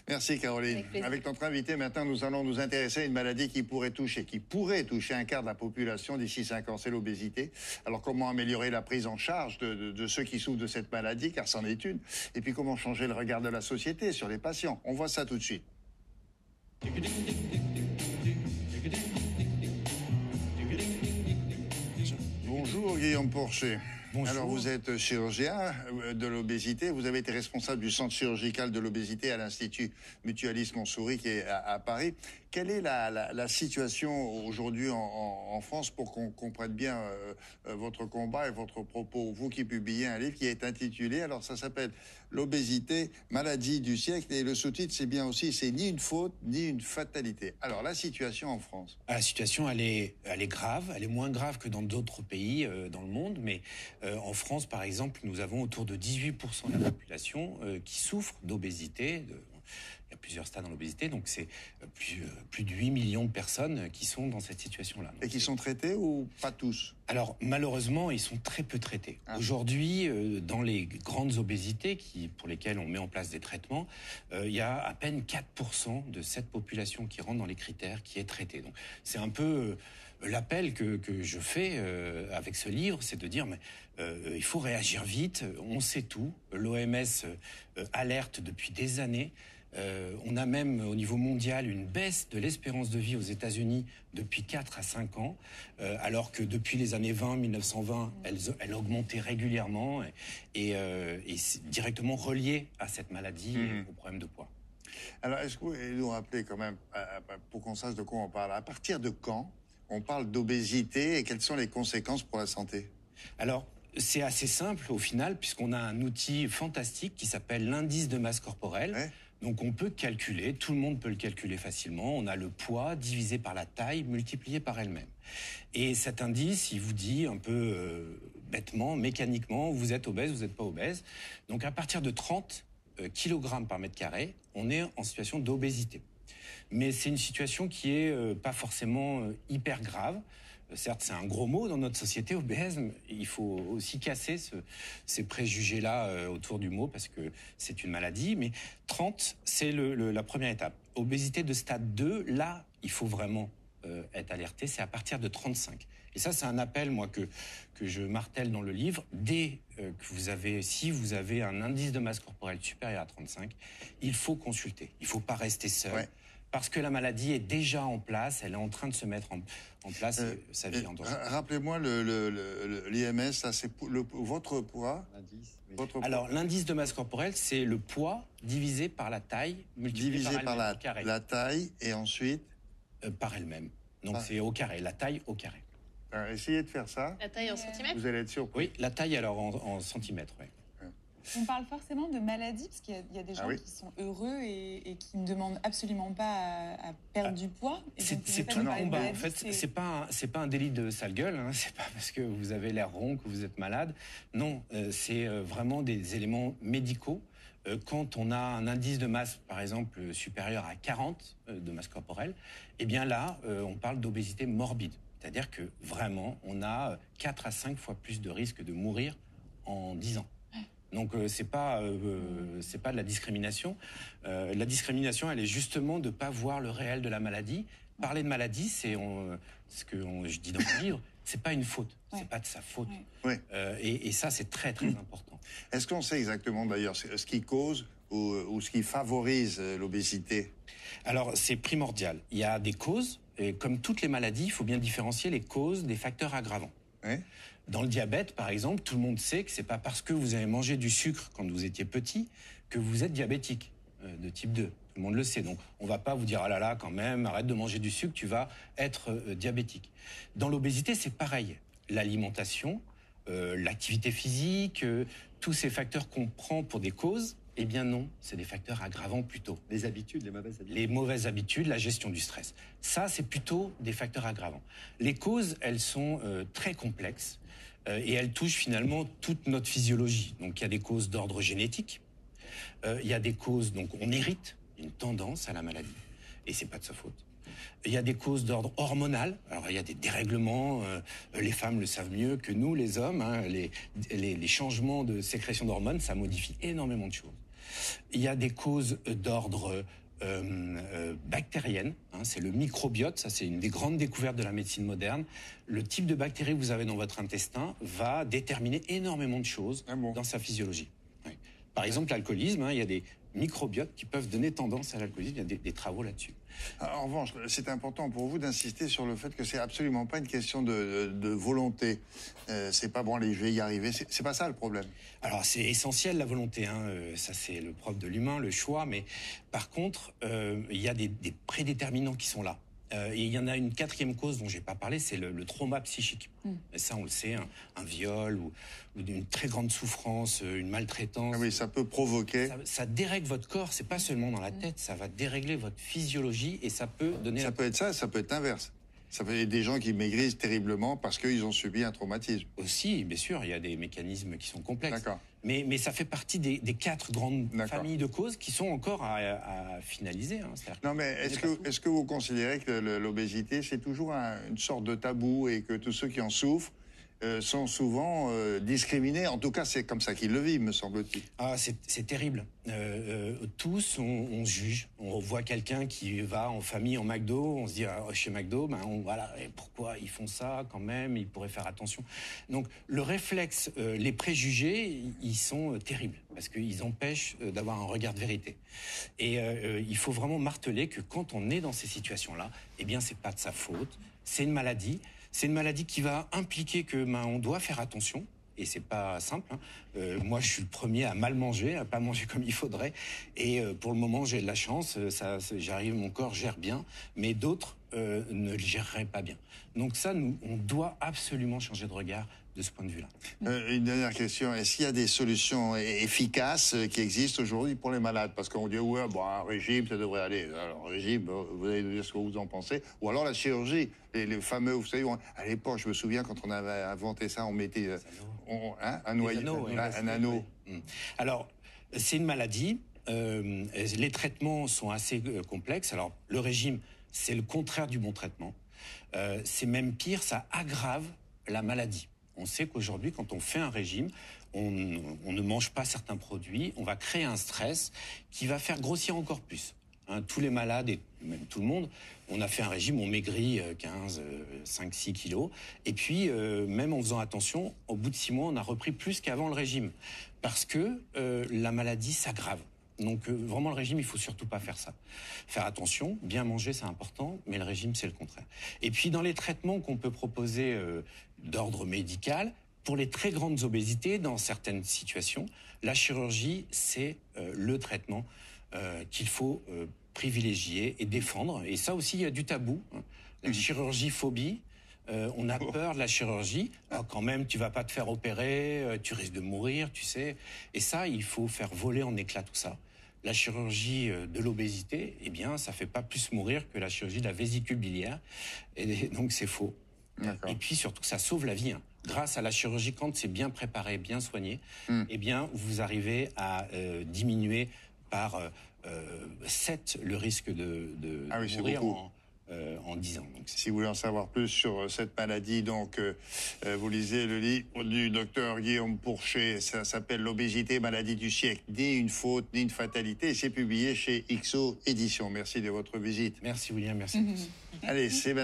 Merci Caroline. Avec notre invité, maintenant, nous allons nous intéresser à une maladie qui pourrait toucher un quart de la population d'ici 5 ans, c'est l'obésité. Alors comment améliorer la prise en charge de ceux qui souffrent de cette maladie, car c'en est une, et puis comment changer le regard de la société sur les patients. On voit ça tout de suite. Bonjour Guillaume Porcher. Bonjour. Alors vous êtes chirurgien de l'obésité, vous avez été responsable du centre chirurgical de l'obésité à l'Institut Mutualiste Montsouris qui est à Paris. Quelle est la situation aujourd'hui en France pour qu'on comprenne bien votre combat et votre propos? Vous qui publiez un livre qui est intitulé, alors ça s'appelle L'obésité, maladie du siècle, et le sous-titre c'est bien aussi, c'est ni une faute ni une fatalité. Alors la situation en France? La situation elle est grave, elle est moins grave que dans d'autres pays dans le monde, mais en France par exemple nous avons autour de 18% de la population qui souffre d'obésité. Il y a plusieurs stades dans l'obésité, donc c'est plus de 8 millions de personnes qui sont dans cette situation-là. Et qui sont traités ou pas tous? Alors malheureusement, ils sont très peu traités. Aujourd'hui, dans les grandes obésités pour lesquelles on met en place des traitements, il y a à peine 4% de cette population qui rentre dans les critères qui est traitée. Donc c'est un peu l'appel que je fais avec ce livre, c'est de dire il faut réagir vite, on sait tout. L'OMS alerte depuis des années. On a même au niveau mondial une baisse de l'espérance de vie aux États-Unis depuis 4 à 5 ans, alors que depuis les années 1920, elle augmentait régulièrement et c'est directement relié à cette maladie et au problème de poids. Alors, est-ce que vous pouvez nous rappeler quand même, pour qu'on sache de quoi on parle, à partir de quand on parle d'obésité et quelles sont les conséquences pour la santé? Alors, c'est assez simple au final, puisqu'on a un outil fantastique qui s'appelle l'indice de masse corporelle. Ouais. Donc on peut calculer, tout le monde peut le calculer facilement. On a le poids divisé par la taille multiplié par elle-même. Et cet indice, il vous dit un peu bêtement, mécaniquement, vous êtes obèse, vous n'êtes pas obèse. Donc à partir de 30 kg par mètre carré, on est en situation d'obésité. Mais c'est une situation qui est pas forcément hyper grave. Certes, c'est un gros mot dans notre société obèse, mais il faut aussi casser ces préjugés-là autour du mot parce que c'est une maladie. Mais 30, c'est la première étape. Obésité de stade 2, là, il faut vraiment être alerté, c'est à partir de 35. Et ça, c'est un appel, moi, que je martèle dans le livre. Dès que si vous avez un indice de masse corporelle supérieur à 35, il faut consulter. Il ne faut pas rester seul. Ouais. Parce que la maladie est déjà en place, elle est en train de se mettre en place, sa vie en danger. Rappelez-moi l'IMS, ça c'est votre poids. Alors l'indice de masse corporelle, c'est le poids divisé par la taille multiplié par la taille et ensuite par elle-même. Donc c'est au carré, la taille au carré. Alors, essayez de faire ça. La taille en centimètres? Vous allez être surpris. Oui, la taille alors en centimètres, oui. On parle forcément de maladie, parce qu'il y a des gens qui sont heureux et qui ne demandent absolument pas à perdre du poids. C'est tout le combat. En fait, c'est pas un délit de sale gueule. Hein. C'est pas parce que vous avez l'air rond que vous êtes malade. Non, c'est vraiment des éléments médicaux. Quand on a un indice de masse, par exemple, supérieur à 40 de masse corporelle, eh bien là, on parle d'obésité morbide. C'est-à-dire que vraiment, on a 4 à 5 fois plus de risque de mourir en 10 ans. Donc c'est pas de la discrimination. La discrimination, elle est justement de pas voir le réel de la maladie. Parler de maladie, c'est ce que je dis dans le livre, c'est pas une faute, c'est pas de sa faute. Et ça, c'est très très important. Est-ce qu'on sait exactement d'ailleurs ce qui cause ou ce qui favorise l'obésité? Alors c'est primordial. Il y a des causes, et comme toutes les maladies, il faut bien différencier les causes des facteurs aggravants. Ouais. Dans le diabète, par exemple, tout le monde sait que c'est pas parce que vous avez mangé du sucre quand vous étiez petit que vous êtes diabétique de type 2. Tout le monde le sait. Donc, on va pas vous dire, ah là là, quand même, arrête de manger du sucre, tu vas être diabétique. Dans l'obésité, c'est pareil. L'alimentation, l'activité physique, tous ces facteurs qu'on prend pour des causes, eh bien non, c'est des facteurs aggravants plutôt. Les habitudes, les mauvaises habitudes. Les mauvaises habitudes, la gestion du stress. Ça, c'est plutôt des facteurs aggravants. Les causes, elles sont très complexes et elles touchent finalement toute notre physiologie. Donc il y a des causes d'ordre génétique, il y a des causes, donc on hérite une tendance à la maladie et c'est pas de sa faute. Il y a des causes d'ordre hormonal. Alors il y a des dérèglements, les femmes le savent mieux que nous, les hommes. Hein, les changements de sécrétion d'hormones, ça modifie énormément de choses. Il y a des causes d'ordre bactérienne, hein, c'est le microbiote, ça c'est une des grandes découvertes de la médecine moderne. Le type de bactéries que vous avez dans votre intestin va déterminer énormément de choses dans sa physiologie. Oui. Par exemple, l'alcoolisme, hein, il y a des microbiotes qui peuvent donner tendance à l'alcoolisme, il y a des travaux là-dessus. En revanche, c'est important pour vous d'insister sur le fait que c'est absolument pas une question de volonté. C'est pas bon, allez, je vais y arriver. C'est pas ça le problème. Alors c'est essentiel la volonté, hein. Ça c'est le propre de l'humain, le choix. Mais par contre, il y a des prédéterminants qui sont là. Et il y en a une quatrième cause dont j'ai pas parlé, c'est le trauma psychique. Et ça, on le sait, un viol ou une très grande souffrance, une maltraitance. Ah oui, ça peut provoquer. Ça dérègle votre corps, c'est pas seulement dans la tête, ça va dérégler votre physiologie et ça peut donner. Ça peut être ça, ça peut être l'inverse. Ça peut être des gens qui maigrissent terriblement parce qu'ils ont subi un traumatisme. Aussi, bien sûr, il y a des mécanismes qui sont complexes. D'accord. Mais ça fait partie des 4 grandes familles de causes qui sont encore à finaliser. Hein. Non, mais est-ce que vous considérez que l'obésité, c'est toujours une sorte de tabou et que tous ceux qui en souffrent sont souvent discriminés? En tout cas, c'est comme ça qu'ils le vivent, me semble-t-il. Ah, c'est terrible. Tous, on juge. On voit quelqu'un qui va en famille en McDo, on se dit chez McDo, voilà, et pourquoi ils font ça quand même? Ils pourraient faire attention. Donc le réflexe, les préjugés, ils sont terribles parce qu'ils empêchent d'avoir un regard de vérité. Et il faut vraiment marteler que quand on est dans ces situations-là, eh bien c'est pas de sa faute. C'est une maladie. C'est une maladie qui va impliquer que on doit faire attention. Et c'est pas simple. Hein. Moi, je suis le premier à mal manger, à pas manger comme il faudrait. Et pour le moment, j'ai de la chance. J'arrive, mon corps gère bien, mais d'autres ne le géreraient pas bien. Donc ça, on doit absolument changer de regard de ce point de vue-là. Une dernière question. Est-ce qu'il y a des solutions efficaces qui existent aujourd'hui pour les malades? Parce qu'on dit, ouais, bon, un régime, ça devrait aller. Alors, régime, vous allez nous dire ce que vous en pensez. Ou alors la chirurgie, les fameux, vous savez, à l'époque, je me souviens, quand on avait inventé ça, on mettait un noyau, un anneau. Oui. Alors, c'est une maladie. Les traitements sont assez complexes. Alors, le régime, c'est le contraire du bon traitement. C'est même pire, ça aggrave la maladie. On sait qu'aujourd'hui, quand on fait un régime, on ne mange pas certains produits, on va créer un stress qui va faire grossir encore plus. Hein, tous les malades, et même tout le monde, on a fait un régime, on maigrit 15, 5, 6 kilos. Et puis, même en faisant attention, au bout de 6 mois, on a repris plus qu'avant le régime. Parce que la maladie s'aggrave. Donc vraiment, le régime, il faut surtout pas faire ça. Faire attention, bien manger, c'est important, mais le régime, c'est le contraire. Et puis, dans les traitements qu'on peut proposer d'ordre médical, pour les très grandes obésités, dans certaines situations, la chirurgie, c'est le traitement qu'il faut privilégier et défendre. Et ça aussi, il y a du tabou. Hein. La chirurgie-phobie, on a peur de la chirurgie. Ah, quand même, tu vas pas te faire opérer, tu risques de mourir, tu sais. Et ça, il faut faire voler en éclats tout ça. La chirurgie de l'obésité, eh bien, ça fait pas plus mourir que la chirurgie de la vésicule biliaire. Et donc, c'est faux. Et puis, surtout, ça sauve la vie. Hein. Grâce à la chirurgie, quand c'est bien préparé, bien soigné, eh bien, vous arrivez à diminuer par 7 le risque de mourir en 10 ans. Donc, si vous voulez en savoir plus sur cette maladie, donc vous lisez le livre du docteur Guillaume Pourchet. Ça s'appelle L'obésité, maladie du siècle. Ni une faute, ni une fatalité. Et c'est publié chez XO Éditions. Merci de votre visite. Merci William, merci. Allez, c'est maintenant.